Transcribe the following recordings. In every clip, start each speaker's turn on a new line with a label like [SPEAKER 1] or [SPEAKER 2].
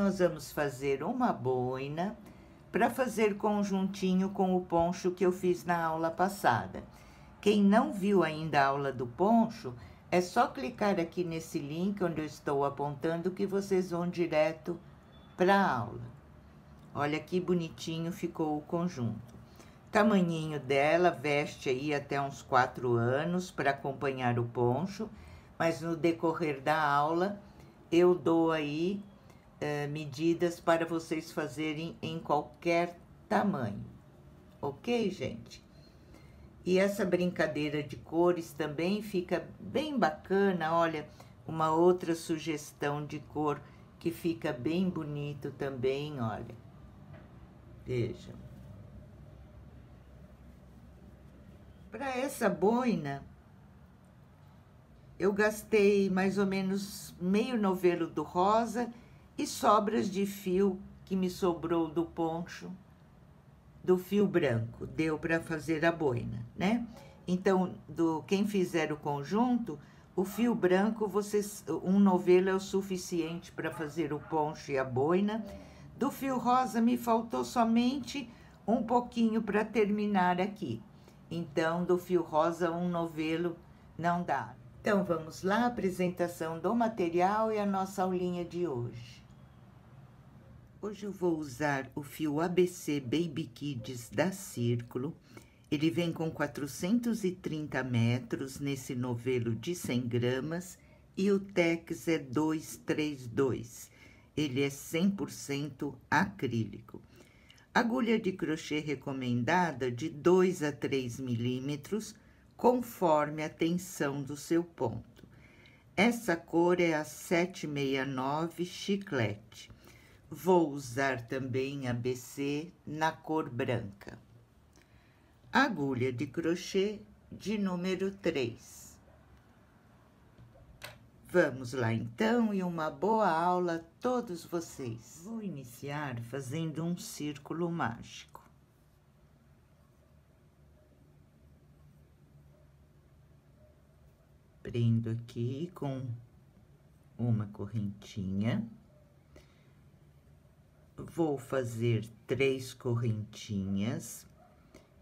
[SPEAKER 1] nós vamos fazer uma boina para fazer conjuntinho com o poncho que eu fiz na aula passada. Quem não viu ainda a aula do poncho, é só clicar aqui nesse link onde eu estou apontando que vocês vão direto para a aula. Olha que bonitinho ficou o conjunto. Tamanhinho dela, veste aí até uns 4 anos para acompanhar o poncho, mas no decorrer da aula eu dou aí medidas para vocês fazerem em qualquer tamanho, ok, gente? E essa brincadeira de cores também fica bem bacana, olha, uma outra sugestão de cor que fica bem bonito também, olha. Vejam. Para essa boina, eu gastei mais ou menos meio novelo do rosa e sobras de fio que me sobrou do poncho, do fio branco. Deu para fazer a boina, né? Então, quem fizer o conjunto, o fio branco, um novelo é o suficiente para fazer o poncho e a boina. Do fio rosa me faltou somente um pouquinho para terminar aqui. Então, do fio rosa, um novelo não dá. Então, vamos lá, apresentação do material e a nossa aulinha de hoje. Hoje eu vou usar o fio ABC Baby Kids da Círculo. Ele vem com 430 metros nesse novelo de 100 gramas e o tex é 232. Ele é 100% acrílico. Agulha de crochê recomendada de 2 a 3 milímetros, conforme a tensão do seu ponto. Essa cor é a 769 chiclete. Vou usar também ABC na cor branca. Agulha de crochê de número 3. Vamos lá então, e uma boa aula a todos vocês. Vou iniciar fazendo um círculo mágico. Prendo aqui com uma correntinha. Vou fazer 3 correntinhas.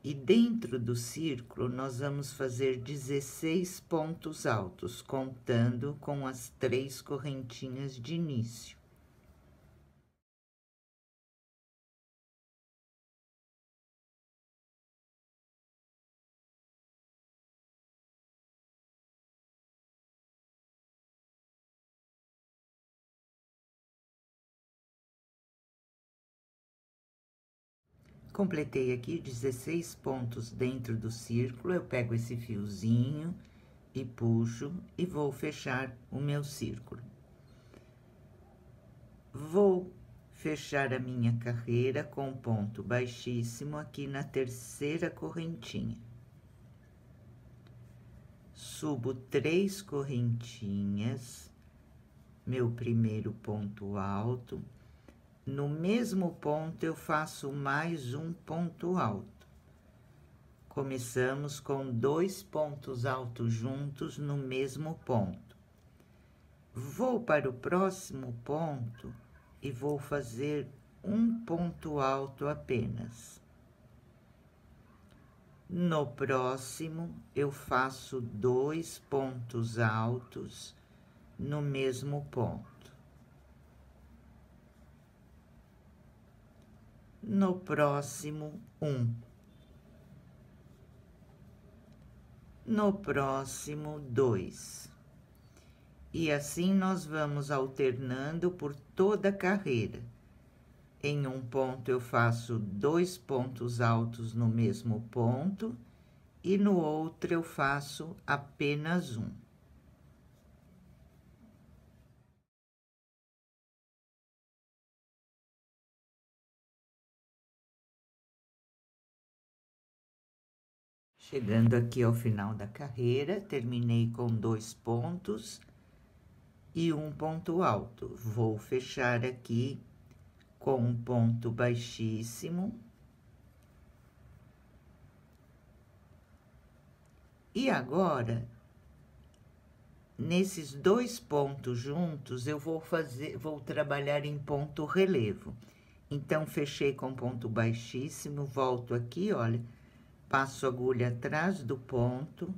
[SPEAKER 1] E dentro do círculo, nós vamos fazer 16 pontos altos, contando com as 3 correntinhas de início. Completei aqui 16 pontos dentro do círculo, eu pego esse fiozinho e puxo e vou fechar o meu círculo. Vou fechar a minha carreira com ponto baixíssimo aqui na terceira correntinha. Subo 3 correntinhas, meu primeiro ponto alto. No mesmo ponto, eu faço mais um ponto alto. Começamos com 2 pontos altos juntos no mesmo ponto. Vou para o próximo ponto e vou fazer um ponto alto apenas. No próximo, eu faço 2 pontos altos no mesmo ponto. No próximo, 1. No próximo, 2. E assim nós vamos alternando por toda a carreira. Em um ponto, eu faço 2 pontos altos no mesmo ponto, e no outro, eu faço apenas um. Chegando aqui ao final da carreira, terminei com 2 pontos e um ponto alto. Vou fechar aqui com um ponto baixíssimo. E agora, nesses 2 pontos juntos, eu vou trabalhar em ponto relevo. Então, fechei com ponto baixíssimo, volto aqui, olha, passo a agulha atrás do ponto,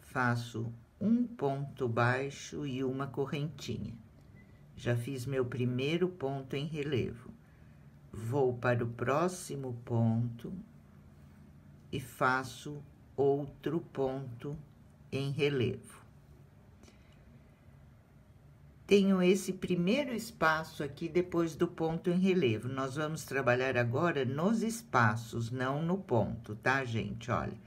[SPEAKER 1] faço um ponto baixo e uma correntinha. Já fiz meu primeiro ponto em relevo. Vou para o próximo ponto e faço outro ponto em relevo. Tenho esse primeiro espaço aqui depois do ponto em relevo. Nós vamos trabalhar agora nos espaços, não no ponto, tá, gente? Olha,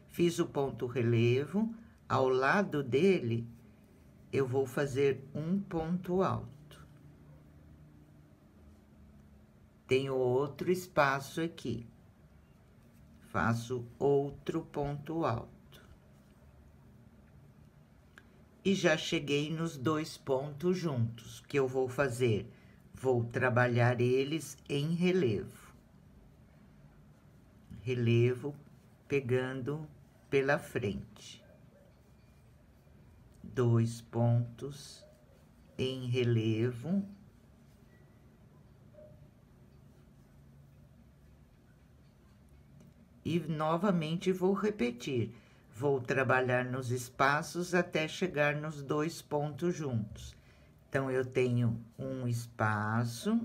[SPEAKER 1] fiz o ponto relevo, ao lado dele eu vou fazer um ponto alto. Tenho outro espaço aqui. Faço outro ponto alto. E já cheguei nos 2 pontos juntos, que eu vou fazer. Vou trabalhar eles em relevo. Relevo pegando pela frente. 2 pontos em relevo. E novamente vou repetir. Vou trabalhar nos espaços até chegar nos 2 pontos juntos. Então, eu tenho um espaço,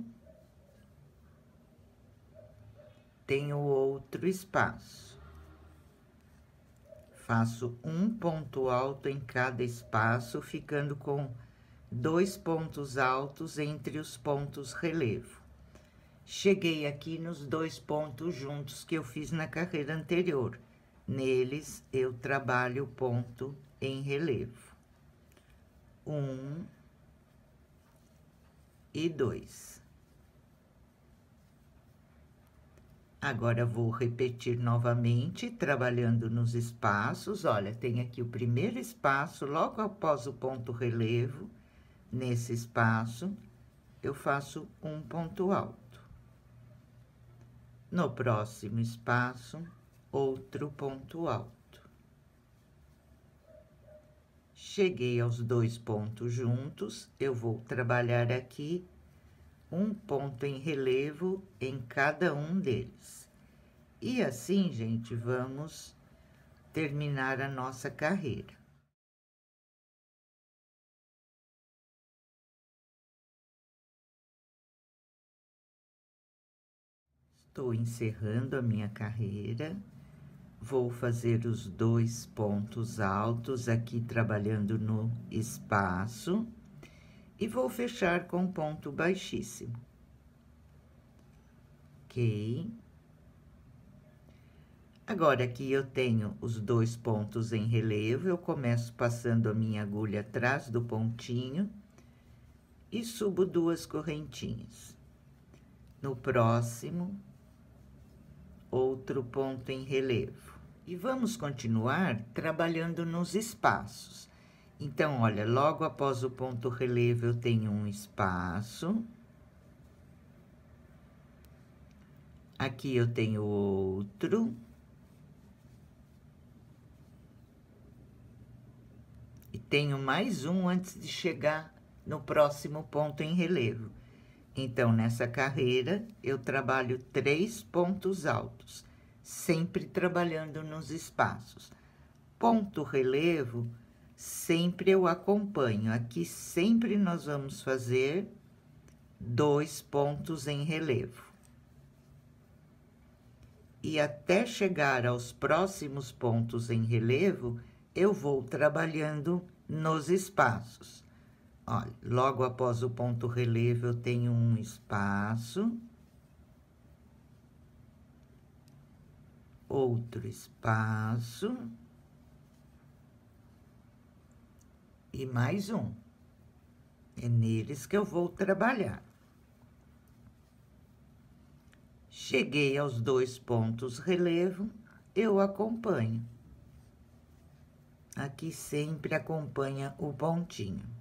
[SPEAKER 1] tenho outro espaço. Faço um ponto alto em cada espaço, ficando com 2 pontos altos entre os pontos relevo. Cheguei aqui nos 2 pontos juntos que eu fiz na carreira anterior. Neles, eu trabalho o ponto em relevo. 1 e 2. Agora, vou repetir novamente, trabalhando nos espaços. Olha, tem aqui o primeiro espaço, logo após o ponto relevo. Nesse espaço, eu faço um ponto alto. No próximo espaço, outro ponto alto. Cheguei aos 2 pontos juntos, eu vou trabalhar aqui um ponto em relevo em cada um deles. E assim, gente, vamos terminar a nossa carreira. Estou encerrando a minha carreira. Vou fazer os 2 pontos altos aqui, trabalhando no espaço, e vou fechar com ponto baixíssimo. Ok? Agora, aqui eu tenho os 2 pontos em relevo, eu começo passando a minha agulha atrás do pontinho e subo 2 correntinhas. No próximo, outro ponto em relevo. E vamos continuar trabalhando nos espaços. Então, olha, logo após o ponto relevo, eu tenho um espaço. Aqui eu tenho outro. E tenho mais um antes de chegar no próximo ponto em relevo. Então, nessa carreira, eu trabalho 3 pontos altos, sempre trabalhando nos espaços. Ponto relevo, sempre eu acompanho. Aqui, sempre nós vamos fazer 2 pontos em relevo. E até chegar aos próximos pontos em relevo, eu vou trabalhando nos espaços. Olha, logo após o ponto relevo, eu tenho um espaço. Outro espaço. E mais um. É neles que eu vou trabalhar. Cheguei aos 2 pontos relevo, eu acompanho. Aqui sempre acompanha o pontinho.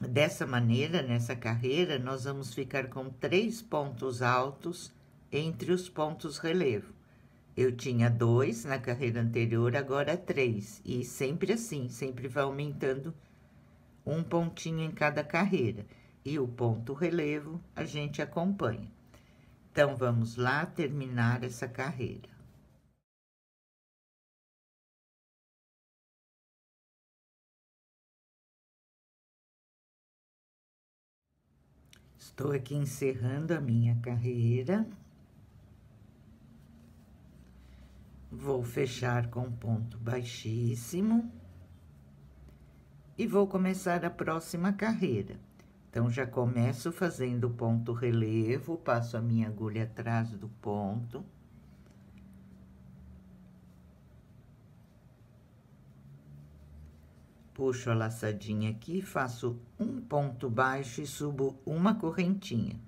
[SPEAKER 1] Dessa maneira, nessa carreira, nós vamos ficar com 3 pontos altos entre os pontos relevo. Eu tinha 2 na carreira anterior, agora 3. E sempre assim, sempre vai aumentando um pontinho em cada carreira. E o ponto relevo a gente acompanha. Então, vamos lá terminar essa carreira. Estou aqui encerrando a minha carreira. Vou fechar com ponto baixíssimo. E vou começar a próxima carreira. Então, já começo fazendo ponto relevo, passo a minha agulha atrás do ponto. Puxo a laçadinha aqui, faço um ponto baixo e subo uma correntinha.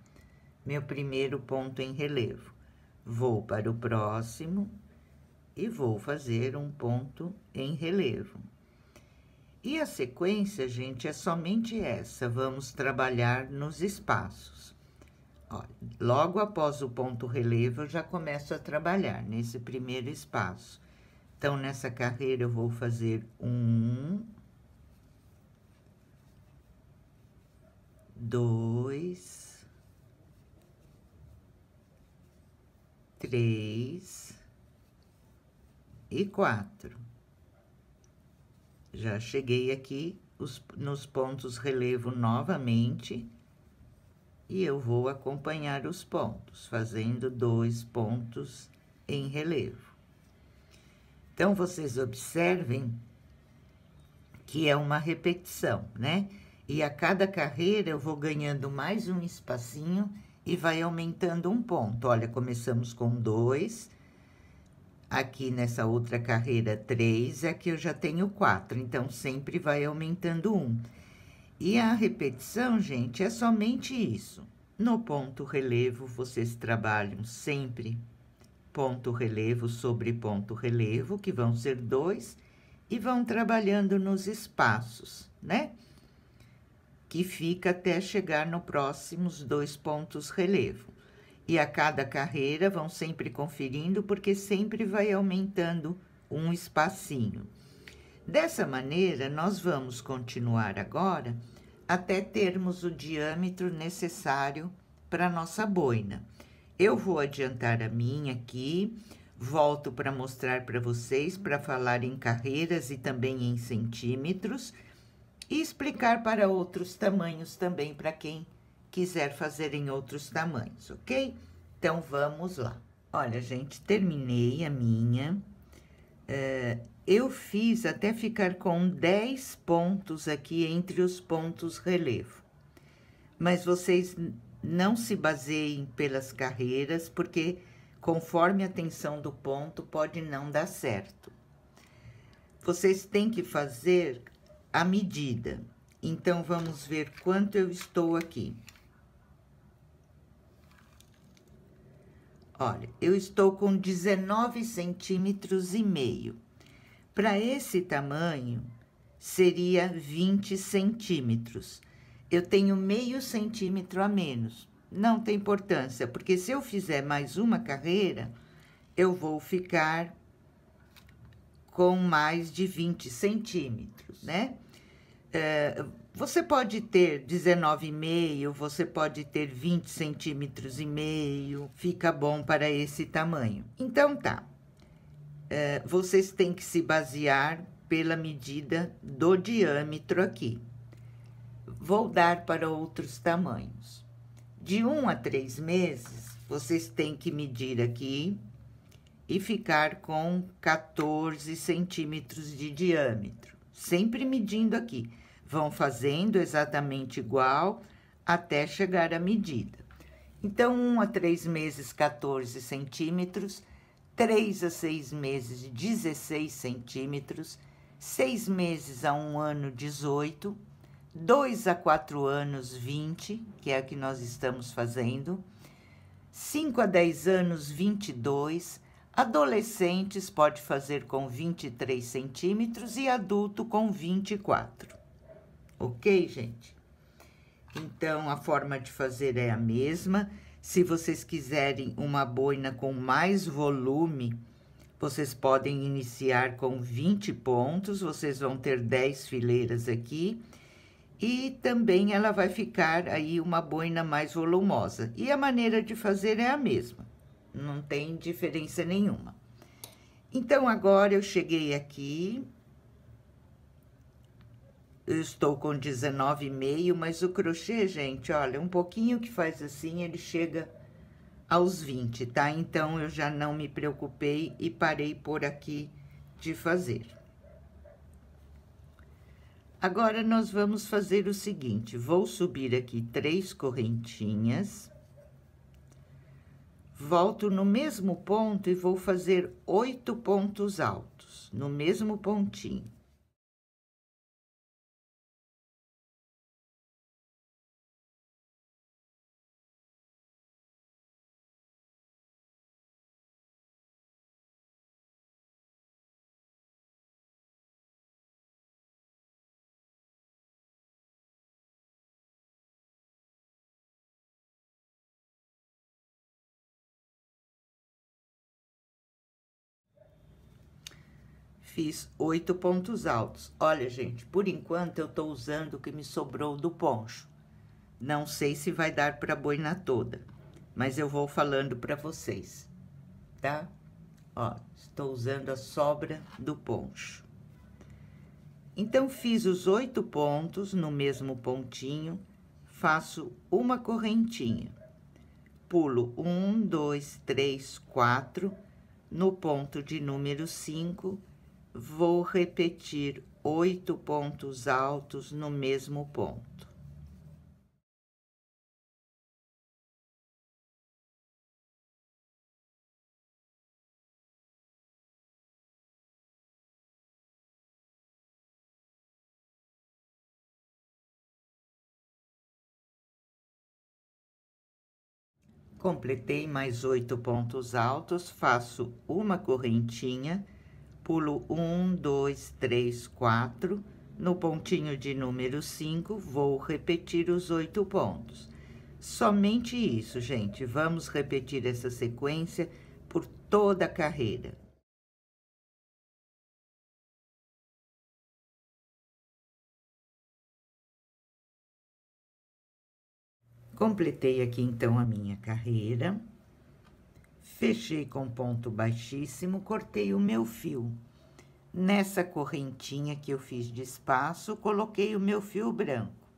[SPEAKER 1] Meu primeiro ponto em relevo. Vou para o próximo e vou fazer um ponto em relevo. E a sequência, gente, é somente essa. Vamos trabalhar nos espaços. Olha, logo após o ponto relevo, eu já começo a trabalhar nesse primeiro espaço. Então, nessa carreira, eu vou fazer 1, 2, 3 e 4. Já cheguei aqui nos pontos relevo novamente, e eu vou acompanhar os pontos, fazendo 2 pontos em relevo. Então, vocês observem que é uma repetição, né? E a cada carreira eu vou ganhando mais um espacinho e vai aumentando um ponto. Olha, começamos com 2, aqui nessa outra carreira 3, aqui eu já tenho 4, então sempre vai aumentando 1. E a repetição, gente, é somente isso. No ponto relevo, vocês trabalham sempre ponto relevo sobre ponto relevo, que vão ser 2, e vão trabalhando nos espaços, né? Que fica até chegar no próximos 2 pontos relevo. E a cada carreira vão sempre conferindo, porque sempre vai aumentando um espacinho. Dessa maneira, nós vamos continuar agora até termos o diâmetro necessário para nossa boina. Eu vou adiantar a minha aqui, volto para mostrar para vocês, para falar em carreiras e também em centímetros, e explicar para outros tamanhos também, para quem quiser fazer em outros tamanhos, ok? Então, vamos lá. Olha, gente, terminei a minha. Eu fiz até ficar com 10 pontos aqui entre os pontos relevo. Mas vocês não se baseiem pelas carreiras, porque conforme a tensão do ponto, pode não dar certo. Vocês têm que fazer a medida. Então, vamos ver quanto eu estou aqui. Olha, eu estou com 19 centímetros e meio. Para esse tamanho, seria 20 centímetros. Eu tenho meio centímetro a menos. Não tem importância, porque se eu fizer mais uma carreira, eu vou ficar com mais de 20 centímetros, né? Você pode ter 19,5, você pode ter 20 centímetros e meio, fica bom para esse tamanho. Então, tá. Vocês têm que se basear pela medida do diâmetro aqui. Vou dar para outros tamanhos. De 1 a 3 meses, vocês têm que medir aqui e ficar com 14 centímetros de diâmetro. Sempre medindo aqui. Vão fazendo exatamente igual até chegar à medida. Então, 1 a 3 meses, 14 centímetros. 3 a 6 meses, 16 centímetros. 6 meses a 1 ano, 18. 2 a 4 anos, 20, que é a que nós estamos fazendo. 5 a 10 anos, 22. Adolescentes pode fazer com 23 centímetros e adulto com 24. Ok, gente? Então, a forma de fazer é a mesma. Se vocês quiserem uma boina com mais volume, Vocês podem iniciar com 20 pontos, vocês vão ter 10 fileiras aqui. E também ela vai ficar aí uma boina mais volumosa. E a maneira de fazer é a mesma, não tem diferença nenhuma. Então, agora eu cheguei aqui, eu estou com 19,5, mas o crochê, gente, olha, um pouquinho que faz assim, ele chega aos 20, tá? Então, eu já não me preocupei e parei por aqui de fazer. Agora, nós vamos fazer o seguinte, vou subir aqui 3 correntinhas, volto no mesmo ponto e vou fazer 8 pontos altos, no mesmo pontinho. Fiz 8 pontos altos. Olha, gente, por enquanto eu tô usando o que me sobrou do poncho. Não sei se vai dar pra boina toda, mas eu vou falando pra vocês, tá? Ó, estou usando a sobra do poncho. Então, fiz os 8 pontos no mesmo pontinho, faço uma correntinha. Pulo 1, 2, 3, 4, no ponto de número 5, vou repetir 8 pontos altos no mesmo ponto. Completei mais 8 pontos altos, faço uma correntinha, pulo 1, 2, 3, 4, no pontinho de número 5, vou repetir os 8 pontos. Somente isso, gente, vamos repetir essa sequência por toda a carreira. Completei aqui, então, a minha carreira. Fechei com ponto baixíssimo, cortei o meu fio. Nessa correntinha que eu fiz de espaço, coloquei o meu fio branco.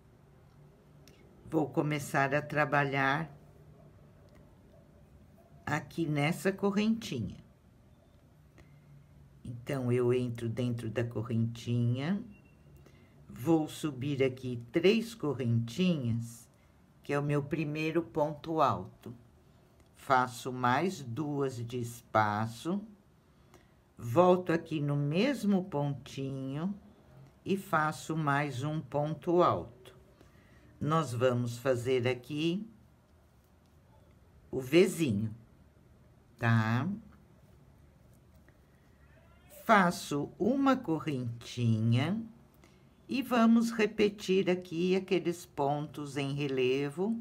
[SPEAKER 1] Vou começar a trabalhar aqui nessa correntinha. Então, eu entro dentro da correntinha, vou subir aqui 3 correntinhas, que é o meu primeiro ponto alto. Faço mais 2 de espaço, volto aqui no mesmo pontinho e faço mais um ponto alto. Nós vamos fazer aqui o Vzinho, tá? Faço uma correntinha e vamos repetir aqui aqueles pontos em relevo,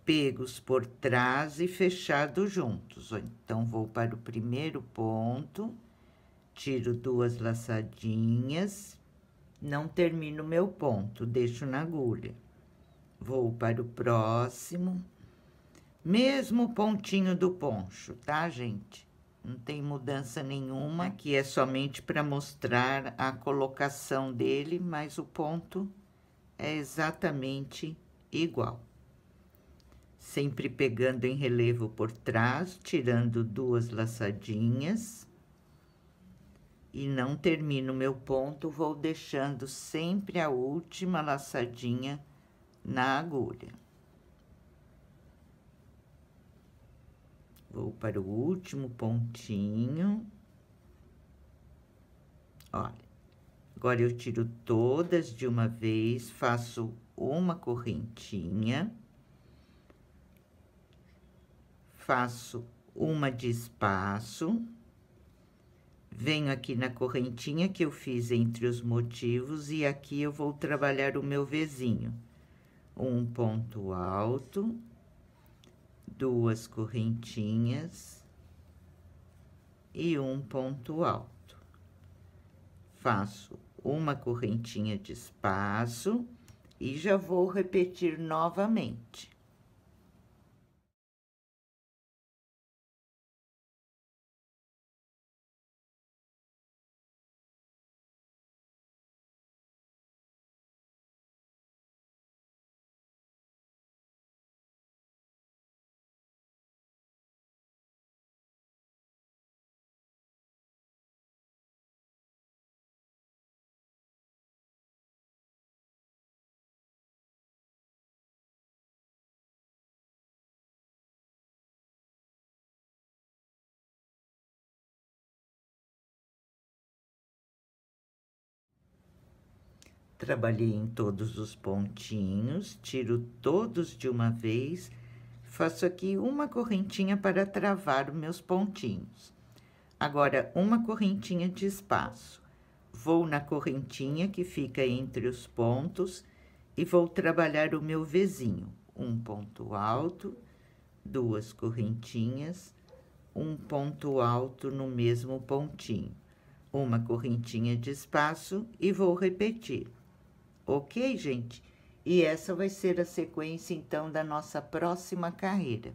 [SPEAKER 1] pegos por trás e fechados juntos. Então, vou para o primeiro ponto, tiro 2 laçadinhas, não termino meu ponto, deixo na agulha. Vou para o próximo, mesmo pontinho do poncho, tá, gente? Não tem mudança nenhuma, aqui é somente para mostrar a colocação dele, mas o ponto é exatamente igual. Sempre pegando em relevo por trás, tirando 2 laçadinhas. E não termino meu ponto, vou deixando sempre a última laçadinha na agulha. Vou para o último pontinho. Olha, agora eu tiro todas de uma vez, faço uma correntinha. Faço uma de espaço, venho aqui na correntinha que eu fiz entre os motivos e aqui eu vou trabalhar o meu Vzinho. Um ponto alto, 2 correntinhas, e um ponto alto. Faço uma correntinha de espaço e já vou repetir novamente. Trabalhei em todos os pontinhos, tiro todos de uma vez, faço aqui uma correntinha para travar os meus pontinhos. Agora, uma correntinha de espaço. Vou na correntinha que fica entre os pontos e vou trabalhar o meu Vzinho. Um ponto alto, duas correntinhas, um ponto alto no mesmo pontinho. Uma correntinha de espaço e vou repetir. Ok, gente? E essa vai ser a sequência, então, da nossa próxima carreira.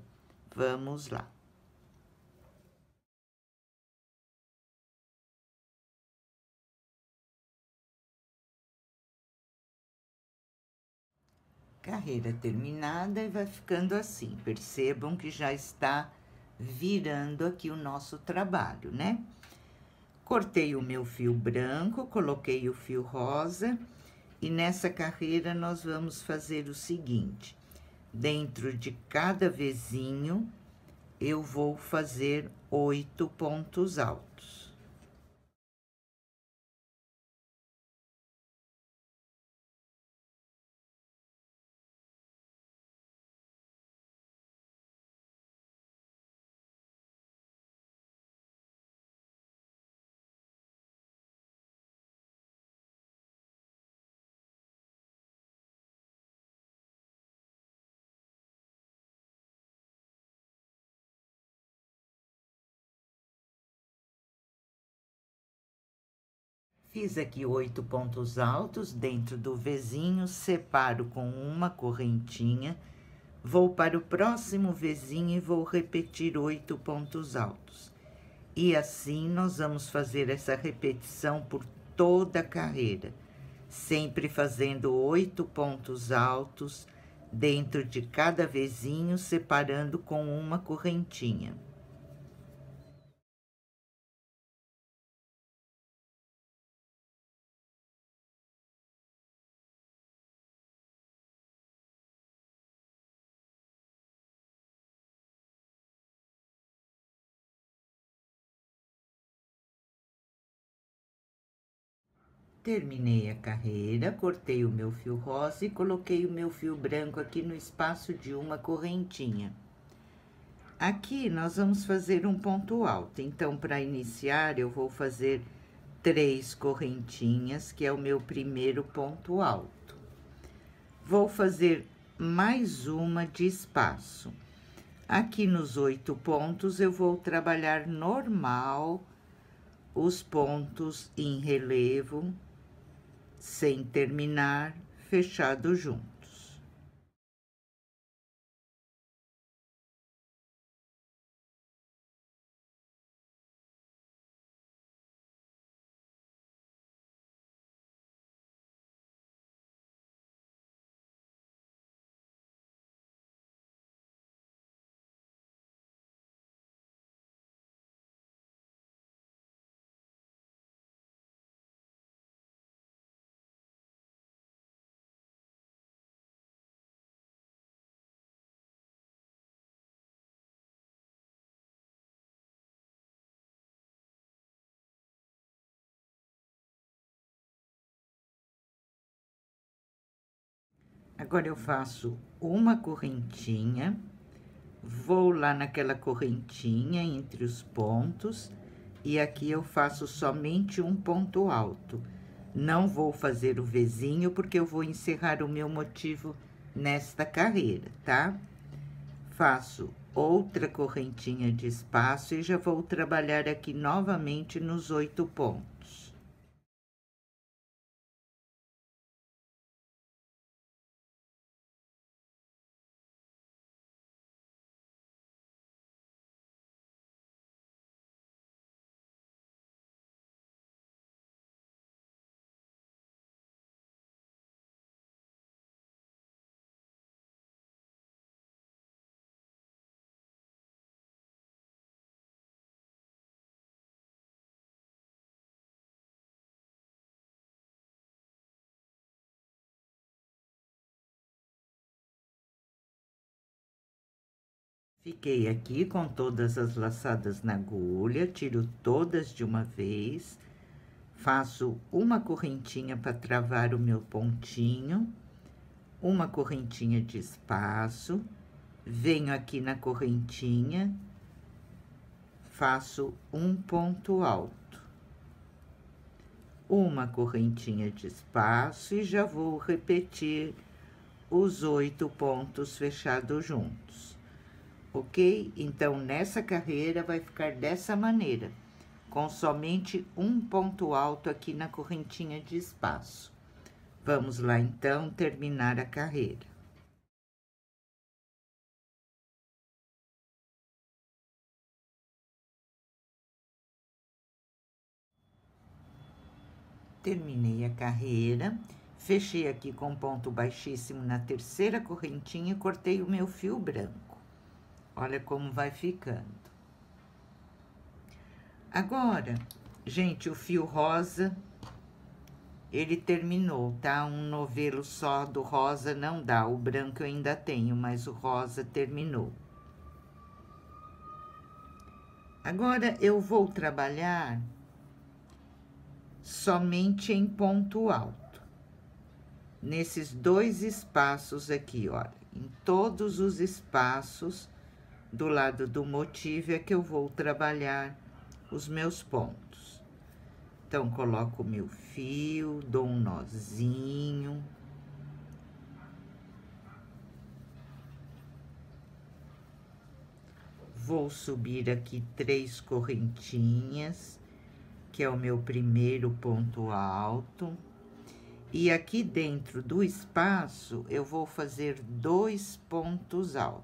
[SPEAKER 1] Vamos lá. Carreira terminada e vai ficando assim. Percebam que já está virando aqui o nosso trabalho, né? Cortei o meu fio branco, coloquei o fio rosa. E nessa carreira, nós vamos fazer o seguinte: dentro de cada Vzinho, eu vou fazer 8 pontos altos. Fiz aqui 8 pontos altos dentro do Vzinho, separo com uma correntinha, vou para o próximo Vzinho e vou repetir 8 pontos altos. E assim, nós vamos fazer essa repetição por toda a carreira, sempre fazendo 8 pontos altos dentro de cada Vzinho, separando com uma correntinha. Terminei a carreira, cortei o meu fio rosa e coloquei o meu fio branco aqui no espaço de uma correntinha. Aqui, nós vamos fazer um ponto alto. Então, para iniciar, eu vou fazer 3 correntinhas, que é o meu primeiro ponto alto. Vou fazer mais uma de espaço. Aqui nos 8 pontos, eu vou trabalhar normal os pontos em relevo, sem terminar, fechado juntos. Agora, eu faço uma correntinha, vou lá naquela correntinha entre os pontos, e aqui eu faço somente um ponto alto. Não vou fazer o Vzinho, porque eu vou encerrar o meu motivo nesta carreira, tá? Faço outra correntinha de espaço e já vou trabalhar aqui novamente nos 8 pontos. Fiquei aqui com todas as laçadas na agulha, tiro todas de uma vez, faço uma correntinha para travar o meu pontinho, uma correntinha de espaço, venho aqui na correntinha, faço um ponto alto, uma correntinha de espaço e já vou repetir os 8 pontos fechados juntos. Ok? Então, nessa carreira vai ficar dessa maneira, com somente um ponto alto aqui na correntinha de espaço. Vamos lá, então, terminar a carreira. Terminei a carreira, fechei aqui com ponto baixíssimo na terceira correntinha e cortei o meu fio branco. Olha como vai ficando. Agora, gente, o fio rosa, ele terminou, tá? Um novelo só do rosa não dá, o branco eu ainda tenho, mas o rosa terminou. Agora, eu vou trabalhar somente em ponto alto. Nesses 2 espaços aqui, olha, em todos os espaços do lado do motivo é que eu vou trabalhar os meus pontos. Então, coloco o meu fio, dou um nozinho. Vou subir aqui 3 correntinhas, que é o meu primeiro ponto alto. E aqui dentro do espaço, eu vou fazer 2 pontos altos.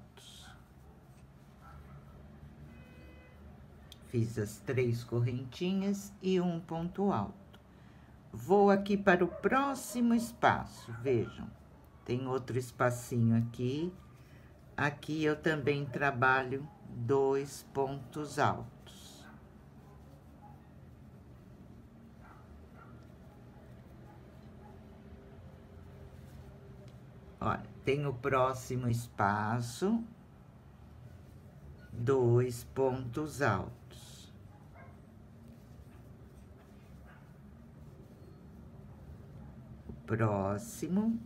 [SPEAKER 1] Fiz as 3 correntinhas e um ponto alto. Vou aqui para o próximo espaço, vejam. Tem outro espacinho aqui. Aqui eu também trabalho 2 pontos altos. Olha, tem o próximo espaço, 2 pontos altos. Próximo,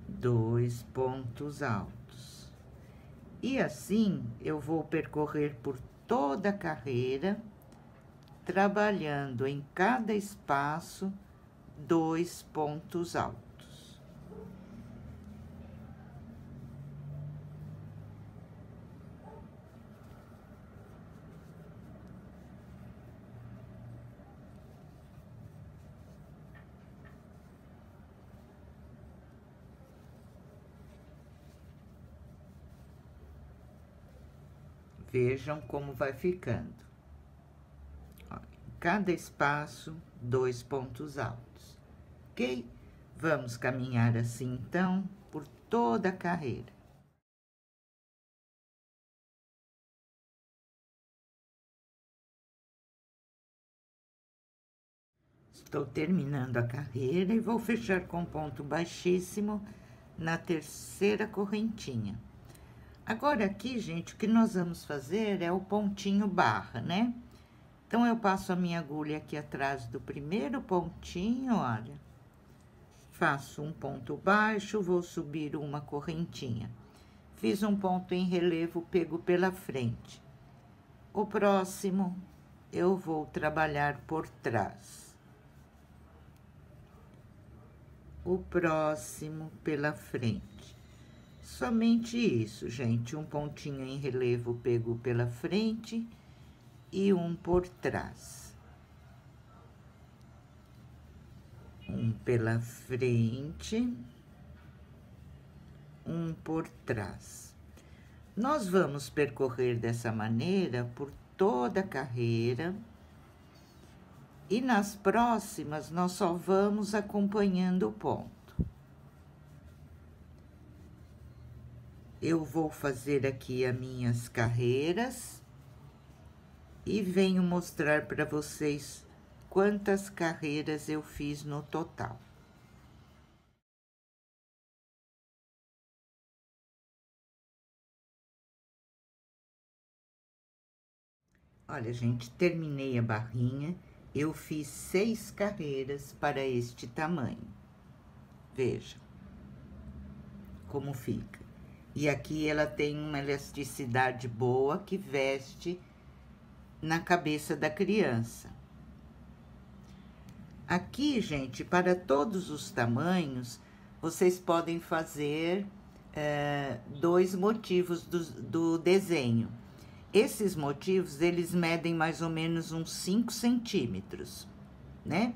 [SPEAKER 1] 2 pontos altos. E assim, eu vou percorrer por toda a carreira, trabalhando em cada espaço 2 pontos altos. Vejam como vai ficando. Ó, em cada espaço, 2 pontos altos, ok? Vamos caminhar assim, então, por toda a carreira. Estou terminando a carreira e vou fechar com ponto baixíssimo na terceira correntinha. Agora, aqui, gente, o que nós vamos fazer é o pontinho barra, né? Então, eu passo a minha agulha aqui atrás do primeiro pontinho, olha. Faço um ponto baixo, vou subir uma correntinha. Fiz um ponto em relevo, pego pela frente. O próximo, eu vou trabalhar por trás. O próximo pela frente. Somente isso, gente. Um pontinho em relevo pego pela frente e um por trás. Um pela frente, um por trás. Nós vamos percorrer dessa maneira por toda a carreira. E nas próximas, nós só vamos acompanhando o ponto. Eu vou fazer aqui as minhas carreiras e venho mostrar para vocês quantas carreiras eu fiz no total. Olha, gente, terminei a barrinha, eu fiz 6 carreiras para este tamanho. Veja como fica. E aqui ela tem uma elasticidade boa que veste na cabeça da criança. Aqui, gente, para todos os tamanhos, vocês podem fazer 2 motivos do desenho. Esses motivos, eles medem mais ou menos uns 5 centímetros, né?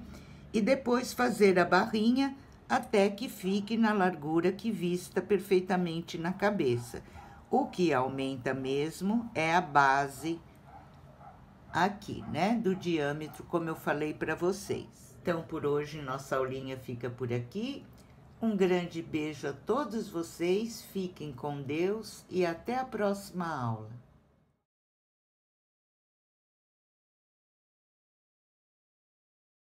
[SPEAKER 1] E depois fazer a barrinha até que fique na largura que vista perfeitamente na cabeça. O que aumenta mesmo é a base aqui, né? Do diâmetro, como eu falei para vocês. Então, por hoje, nossa aulinha fica por aqui. Um grande beijo a todos vocês, fiquem com Deus e até a próxima aula.